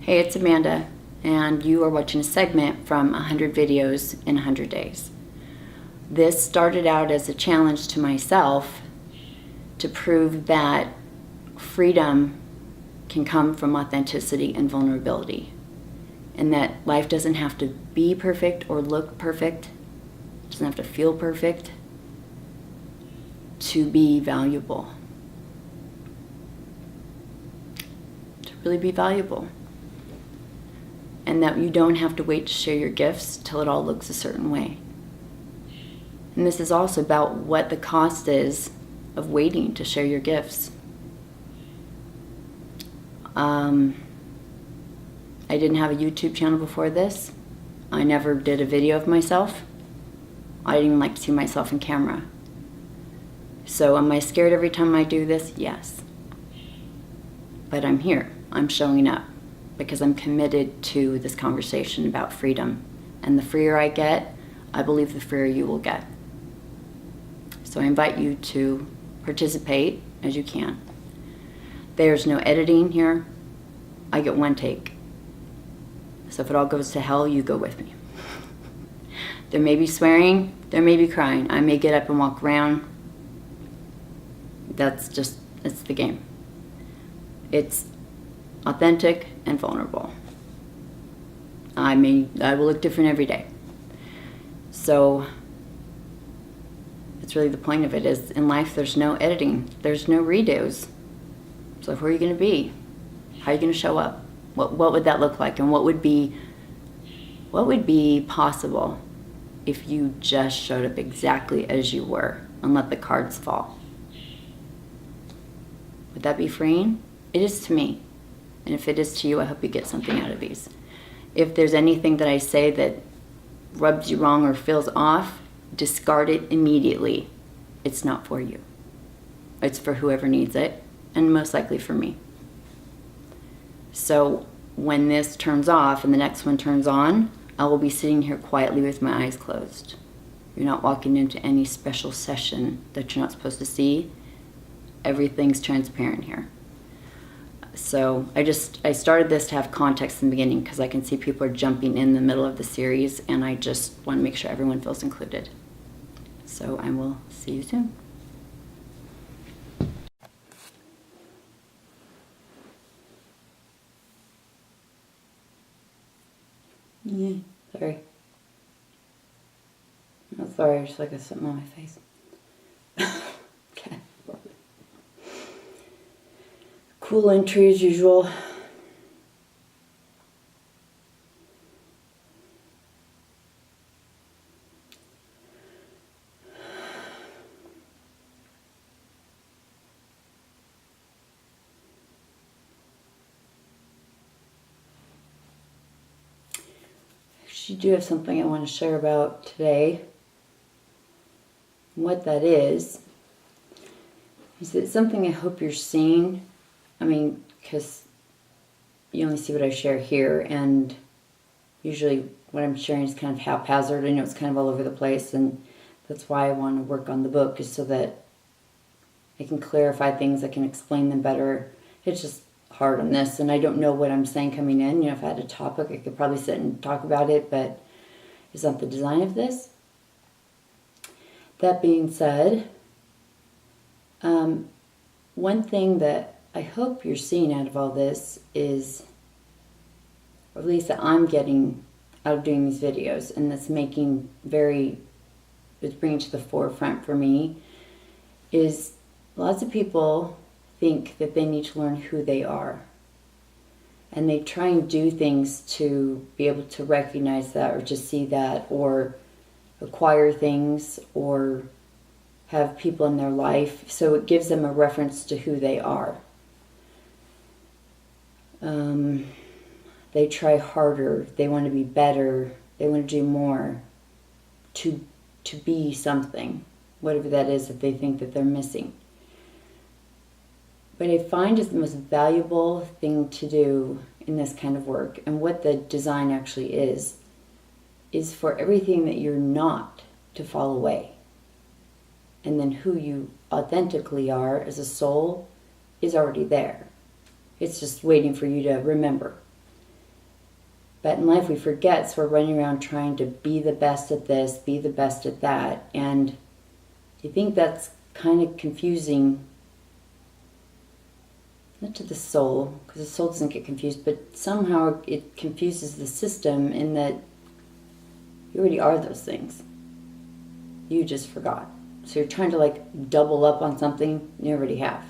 Hey, it's Amanda, and you are watching a segment from 100 videos in 100 days. This started out as a challenge to myself to prove that freedom can come from authenticity and vulnerability, and that life doesn't have to be perfect or look perfect, it doesn't have to feel perfect to be valuable, to really be valuable. And that you don't have to wait to share your gifts till it all looks a certain way. And this is also about what the cost is of waiting to share your gifts. I didn't have a YouTube channel before this. I never did a video of myself. I didn't even like to see myself in camera. So am I scared every time I do this? Yes. But I'm here. I'm showing up, because I'm committed to this conversation about freedom. And the freer I get, I believe the freer you will get. So I invite you to participate as you can. There's no editing here. I get one take. So if it all goes to hell, you go with me. There may be swearing, there may be crying. I may get up and walk around. It's the game. It's authentic and vulnerable. I will look different every day. So that's really the point of it, is in life there's no editing, there's no redos. So who are you going to be? How are you going to show up? What would that look like? And what would be possible if you just showed up exactly as you were and let the cards fall? Would that be freeing? It is to me. And if it is to you, I hope you get something out of these. If there's anything that I say that rubs you wrong or feels off, discard it immediately. It's not for you. It's for whoever needs it, and most likely for me. So when this turns off and the next one turns on, I will be sitting here quietly with my eyes closed. You're not walking into any special session that you're not supposed to see. Everything's transparent here. So I started this to have context in the beginning, because I can see people are jumping in the middle of the series, and I just want to make sure everyone feels included. So I will see you soon. Yeah, sorry. I'm sorry, I just got something on my face. Okay. Cool entry as usual. I do have something I want to share about today. What that is that something I hope you're seeing. Because you only see what I share here, and usually what I'm sharing is kind of haphazard. I know it's kind of all over the place, and that's why I want to work on the book, is so that I can clarify things, I can explain them better. It's just hard on this, and I don't know what I'm saying coming in. If I had a topic, I could probably sit and talk about it, but it's not the design of this. That being said, one thing that I hope you're seeing out of all this is, or at least that I'm getting out of doing these videos, and that's it's bringing to the forefront for me, is lots of people think that they need to learn who they are. And they try and do things to be able to recognize that, or to see that, or acquire things, or have people in their life, so it gives them a reference to who they are. They try harder, they want to be better, they want to do more to be something, whatever that is that they think that they're missing. But I find is the most valuable thing to do in this kind of work, and what the design actually is for everything that you're not to fall away. And then who you authentically are as a soul is already there. It's just waiting for you to remember. But in life we forget, so we're running around trying to be the best at this, be the best at that. And I think that's kind of confusing, not to the soul, because the soul doesn't get confused, but somehow it confuses the system in that you already are those things. You just forgot. So you're trying to like double up on something you already have.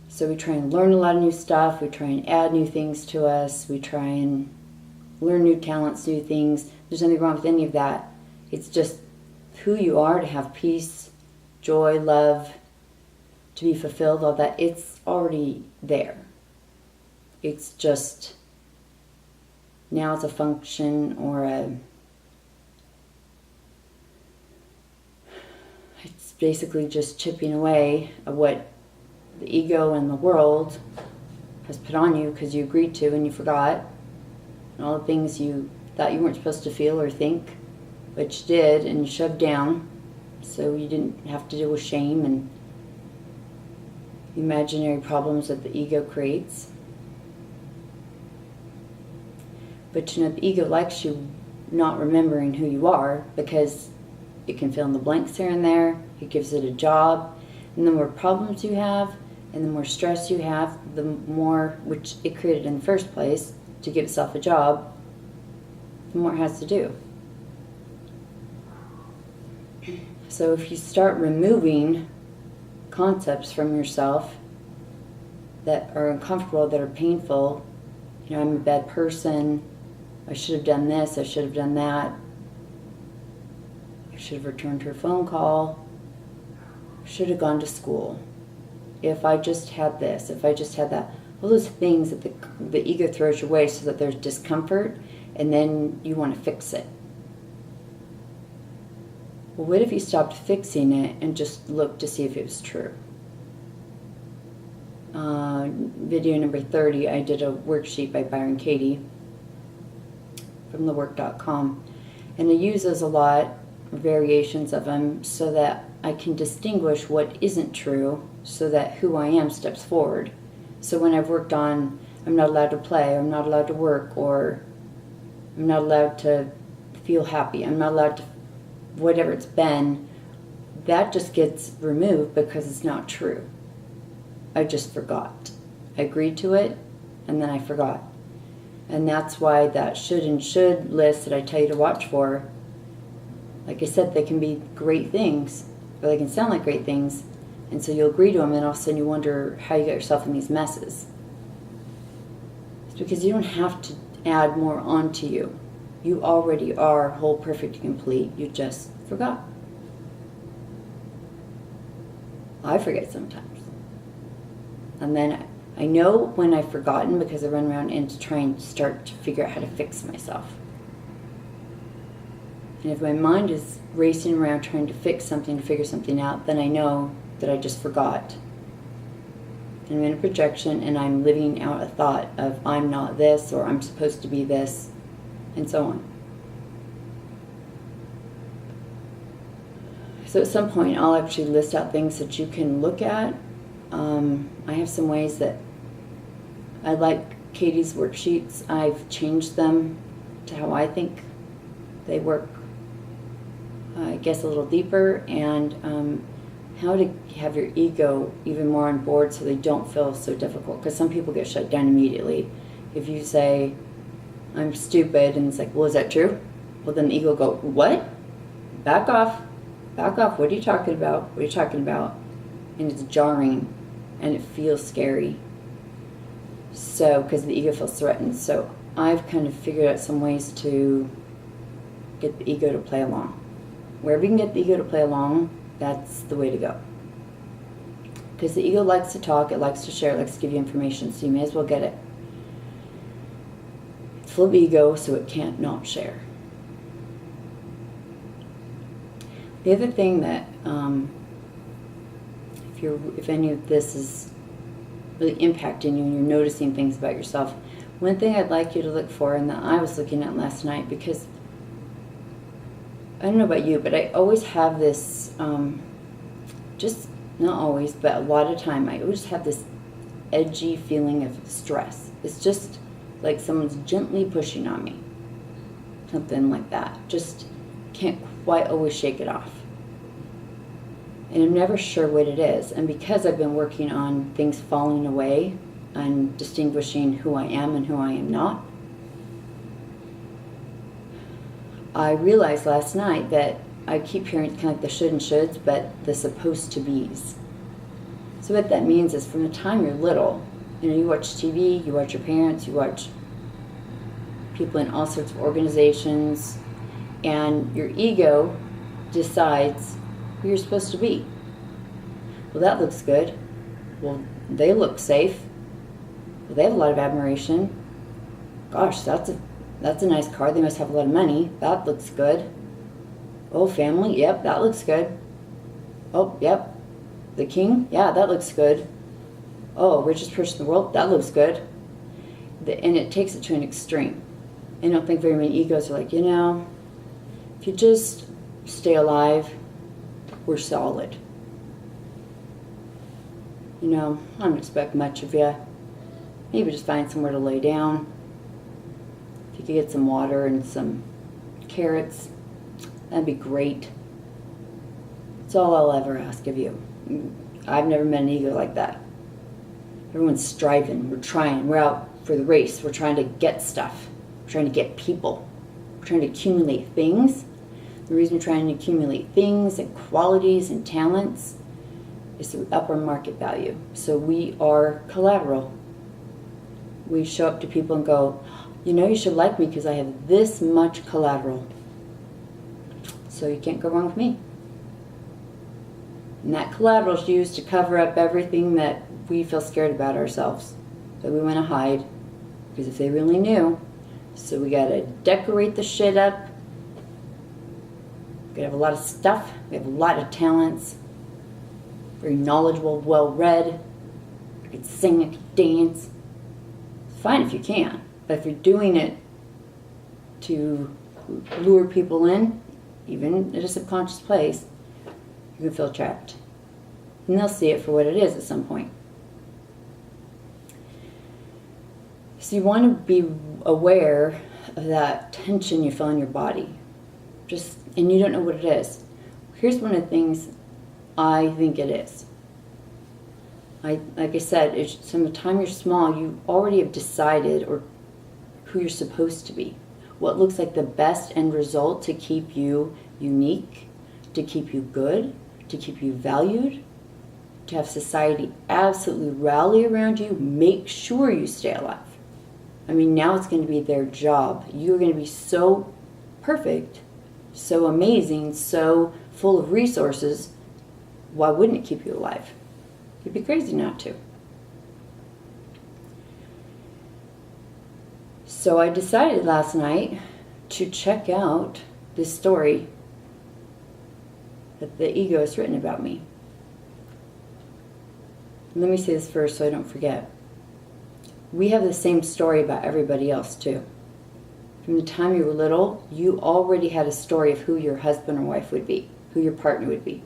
So we try and learn a lot of new stuff. We try and add new things to us. We try and learn new talents, new things. There's nothing wrong with any of that. It's just who you are, to have peace, joy, love, to be fulfilled, all that. It's already there. It's just now it's a function or it's basically just chipping away at what the ego and the world has put on you because you agreed to and you forgot. And all the things you thought you weren't supposed to feel or think, but you did and you shoved down, so you didn't have to deal with shame and imaginary problems that the ego creates. But you know, the ego likes you not remembering who you are because it can fill in the blanks here and there. It gives it a job. And the more problems you have and the more stress you have, the more, which it created in the first place to give itself a job, the more it has to do. So if you start removing concepts from yourself that are uncomfortable, that are painful, you know, I'm a bad person, I should have done this, I should have done that, I should have returned her phone call, I should have gone to school, if I just had this, if I just had that, all those things that the ego throws your way so that there's discomfort and then you want to fix it. Well, what if you stopped fixing it and just looked to see if it was true? Video number 30, I did a worksheet by Byron Katie from thework.com, and I use those a lot, variations of them, so that I can distinguish what isn't true so that who I am steps forward. So when I've worked on I'm not allowed to play, or I'm not allowed to work, or I'm not allowed to feel happy, I'm not allowed to, whatever it's been, that just gets removed because it's not true. I just forgot. I agreed to it, and then I forgot. And that's why that should and should list that I tell you to watch for, like I said, they can be great things, or they can sound like great things, and so you'll agree to them, and all of a sudden you wonder how you got yourself in these messes. It's because you don't have to add more onto you. You already are whole, perfect, and complete. You just forgot. I forget sometimes. And then I know when I've forgotten because I run around and try and start to figure out how to fix myself. And if my mind is racing around trying to fix something, to figure something out, then I know that I just forgot. And I'm in a projection and I'm living out a thought of I'm not this, or I'm supposed to be this, and so on. So at some point I'll actually list out things that you can look at. I have some ways that I like Katie's worksheets. I've changed them to how I think they work, I guess a little deeper, and how to have your ego even more on board so they don't feel so difficult. Because some people get shut down immediately. If you say, I'm stupid, and it's like, well, is that true? Well, then the ego will go, what? Back off. Back off. What are you talking about? What are you talking about? And it's jarring, and it feels scary. So, because the ego feels threatened. So I've kind of figured out some ways to get the ego to play along. Wherever you can get the ego to play along, that's the way to go. Because the ego likes to talk, it likes to share, it likes to give you information, so you may as well get it. It's full of ego, so it can't not share. The other thing that, if any of this is really impacting you and you're noticing things about yourself, one thing I'd like you to look for, and that I was looking at last night, because I don't know about you, but I always have this, just not always, but a lot of time, I always have this edgy feeling of stress. It's just like someone's gently pushing on me. Something like that. Just can't quite always shake it off. And I'm never sure what it is. And because I've been working on things falling away and distinguishing who I am and who I am not, I realized last night that I keep hearing kind of like the should and shoulds, but the supposed to be's. So what that means is from the time you're little, you watch TV, you watch your parents, you watch people in all sorts of organizations, and your ego decides who you're supposed to be. Well, that looks good. Well, they look safe. Well, they have a lot of admiration. Gosh, that's a nice car. They must have a lot of money. That looks good. Oh, family. Yep, that looks good. Oh, yep. The king. Yeah, that looks good. Oh, richest person in the world. That looks good. And it takes it to an extreme. And I don't think very many egos are like, if you just stay alive, we're solid. I don't expect much of you. Maybe just find somewhere to lay down. If you could get some water and some carrots, that'd be great. That's all I'll ever ask of you. I've never met an ego like that. Everyone's striving. We're trying. We're out for the race. We're trying to get stuff. We're trying to get people. We're trying to accumulate things. The reason we're trying to accumulate things and qualities and talents is to up our market value. So we are collateral. We show up to people and go, you should like me because I have this much collateral. So you can't go wrong with me. And that collateral is used to cover up everything that we feel scared about ourselves, that we want to hide. Because if they really knew, so we got to decorate the shit up. We have a lot of stuff. We have a lot of talents. Very knowledgeable, well-read. I could sing, I could dance. It's fine if you can. But if you're doing it to lure people in, even at a subconscious place, you can feel trapped. And they'll see it for what it is at some point. So you want to be aware of that tension you feel in your body. And you don't know what it is. Here's one of the things I think it is. Like I said, from the time you're small, you already have decided who you're supposed to be. What looks like the best end result to keep you unique, to keep you good, to keep you valued, to have society absolutely rally around you, make sure you stay alive. Now it's going to be their job. You're going to be so perfect, so amazing, so full of resources. Why wouldn't it keep you alive? You'd be crazy not to. So I decided last night to check out this story that the ego has written about me. Let me say this first so I don't forget. We have the same story about everybody else too. From the time you were little, you already had a story of who your husband or wife would be, who your partner would be.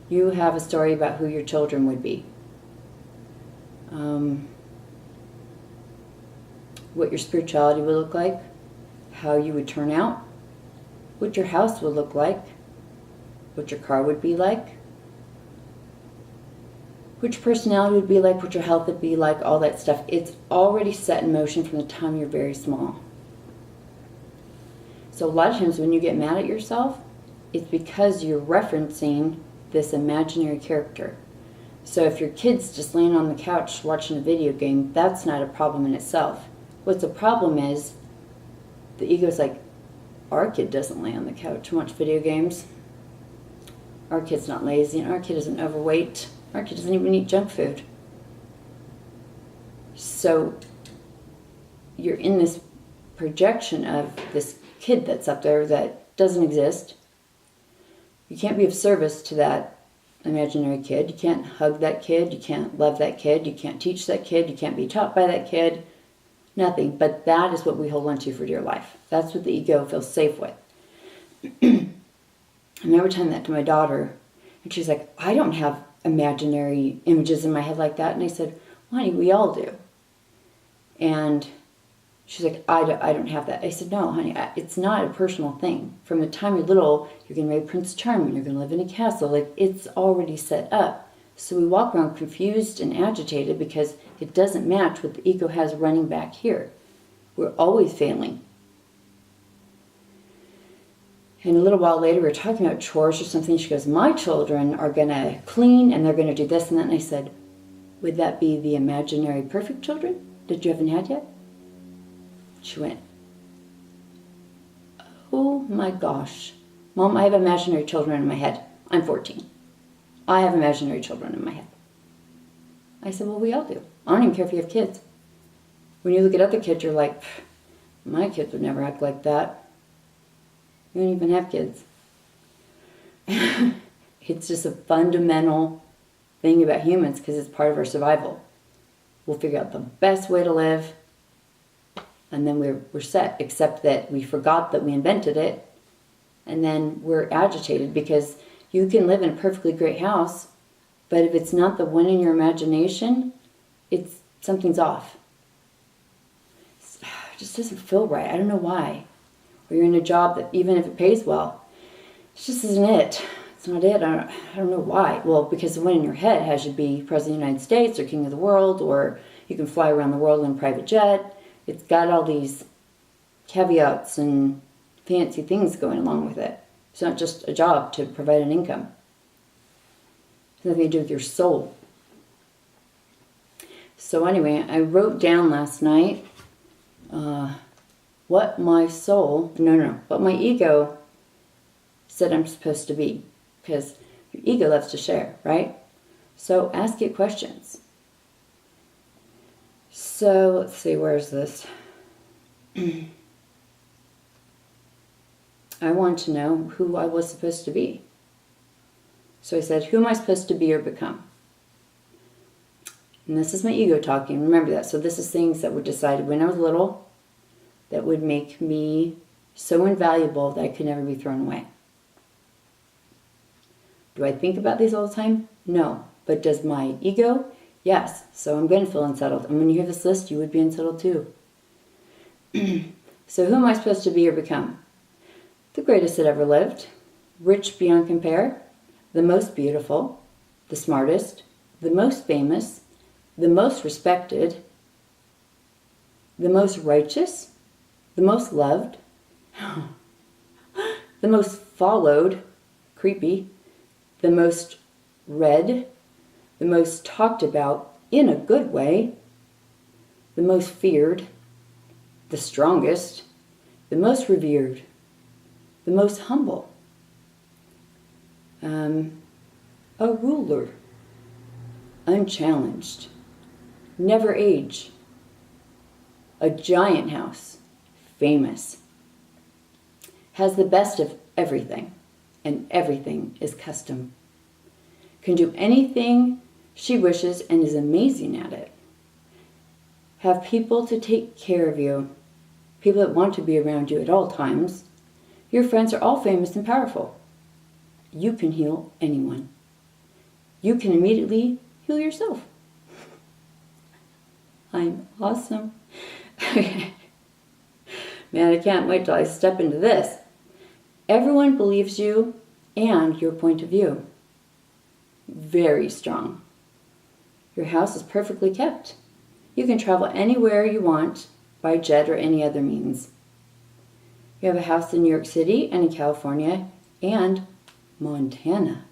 You have a story about who your children would be. What your spirituality would look like, how you would turn out, what your house would look like, what your car would be like, what your personality would be like, what your health would be like, all that stuff. It's already set in motion from the time you're very small. So a lot of times when you get mad at yourself, it's because you're referencing this imaginary character. So if your kid's just laying on the couch watching a video game, that's not a problem in itself. What's a problem is the ego's like, our kid doesn't lay on the couch and watch video games. Our kid's not lazy, and our kid isn't overweight. Our kid doesn't even eat junk food. So you're in this projection of this kid that's up there that doesn't exist. You can't be of service to that imaginary kid. You can't hug that kid. You can't love that kid. You can't teach that kid. You can't be taught by that kid. Nothing. But that is what we hold on to for dear life. That's what the ego feels safe with. I remember telling that to my daughter, and she's like, I don't have imaginary images in my head like that. And I said, Honey, we all do. And she's like, I don't have that. I said, no, honey, it's not a personal thing. From the time you're little, you're going to marry Prince Charming, you're going to live in a castle. Like, it's already set up. So we walk around confused and agitated because it doesn't match what the ego has running back here. We're always failing. And a little while later, we were talking about chores or something. She goes, my children are going to clean and they're going to do this and that. And I said, would that be the imaginary perfect children that you haven't had yet? She went, oh my gosh. Mom, I have imaginary children in my head. I'm 14. I have imaginary children in my head. I said, well, we all do. I don't even care if you have kids. When you look at other kids, you're like, my kids would never act like that. You don't even have kids. It's just a fundamental thing about humans because it's part of our survival. We'll figure out the best way to live, and then we're set, except that we forgot that we invented it, and then we're agitated because you can live in a perfectly great house, but if it's not the one in your imagination, something's off. It just doesn't feel right. I don't know why. Or you're in a job that even if it pays well, it just isn't it. It's not it. I don't know why. Well, because the one in your head has you be President of the United States or King of the World, or you can fly around the world in a private jet. It's got all these caveats and fancy things going along with it. It's not just a job to provide an income. It's nothing to do with your soul. So anyway, I wrote down last night what my ego said I'm supposed to be. Because your ego loves to share, right? So ask it questions. So let's see, where's this? I want to know who I was supposed to be. So I said, who am I supposed to be or become? And this is my ego talking. Remember that. So this is things that were decided when I was little that would make me so invaluable that I could never be thrown away. Do I think about these all the time? No. But does my ego? Yes. So I'm going to feel unsettled. And when you hear this list, you would be unsettled too. So who am I supposed to be or become? The greatest that ever lived, rich beyond compare, the most beautiful, the smartest, the most famous, the most respected, the most righteous, the most loved, the most followed, creepy, the most read, the most talked about in a good way, the most feared, the strongest, the most revered, the most humble, a ruler, unchallenged, never age, a giant house, famous, has the best of everything, and everything is custom, can do anything she wishes and is amazing at it, have people to take care of you, people that want to be around you at all times. Your friends are all famous and powerful. You can heal anyone. You can immediately heal yourself. I'm awesome. Man, I can't wait till I step into this. Everyone believes you and your point of view. Very strong. Your house is perfectly kept. You can travel anywhere you want by jet or any other means. You have a house in New York City and in California and Montana.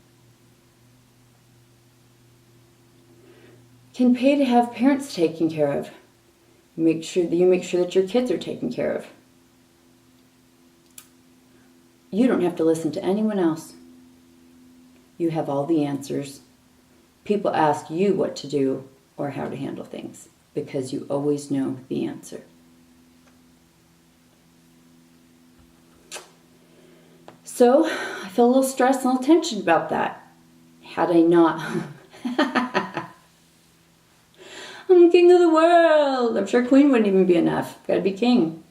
Can pay to have parents taken care of. You make sure that your kids are taken care of. You don't have to listen to anyone else. You have all the answers. People ask you what to do or how to handle things because you always know the answer. So I feel a little stressed and a little tension about that. Had I not... I'm king of the world. I'm sure queen wouldn't even be enough. Gotta be king.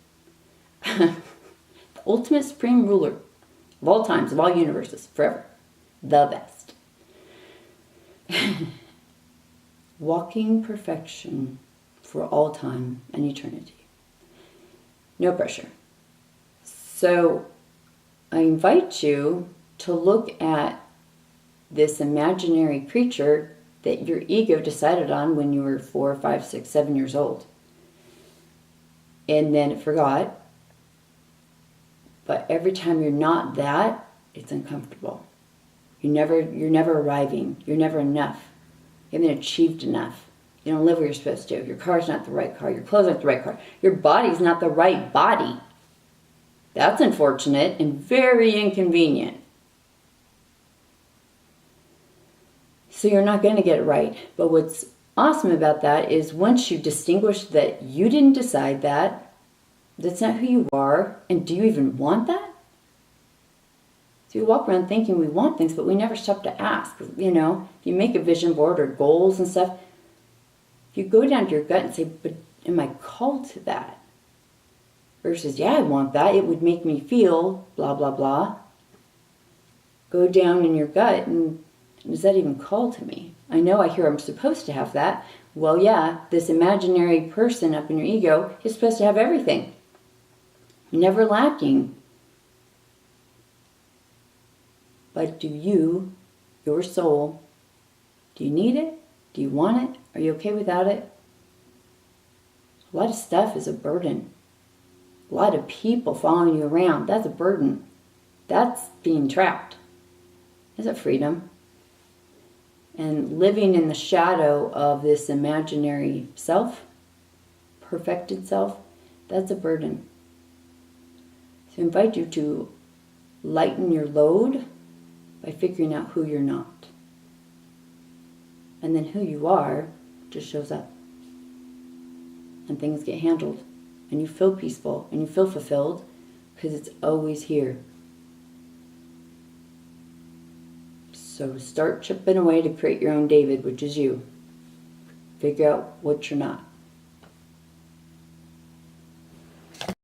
The ultimate supreme ruler of all times, of all universes, forever. The best. walking perfection for all time and eternity. No pressure. So I invite you to look at this imaginary creature that your ego decided on when you were 4, 5, 6, 7 years old. And then it forgot. But every time you're not that, it's uncomfortable. You're never arriving. You're never enough. You haven't achieved enough. You don't live where you're supposed to. Your car's not the right car. Your clothes aren't the right car. Your body's not the right body. That's unfortunate and very inconvenient. So you're not going to get it right. But what's awesome about that is once you distinguish that you didn't decide that, that's not who you are, and do you even want that? So we walk around thinking we want things, but we never stop to ask. You know, if you make a vision board or goals and stuff, if you go down to your gut and say, but am I called to that? Versus, yeah, I want that. It would make me feel blah, blah, blah. Go down in your gut and is that even called to me? I know I hear I'm supposed to have that. Well, yeah, this imaginary person up in your ego is supposed to have everything. Never lacking. But do you, your soul, do you need it? Do you want it? Are you okay without it? A lot of stuff is a burden. A lot of people following you around, that's a burden. That's being trapped. Is it freedom? And living in the shadow of this imaginary self, perfected self, that's a burden. So I invite you to lighten your load by figuring out who you're not. And then who you are just shows up. And things get handled. And you feel peaceful and you feel fulfilled because it's always here. So start chipping away to create your own David, which is you. Figure out what you're not.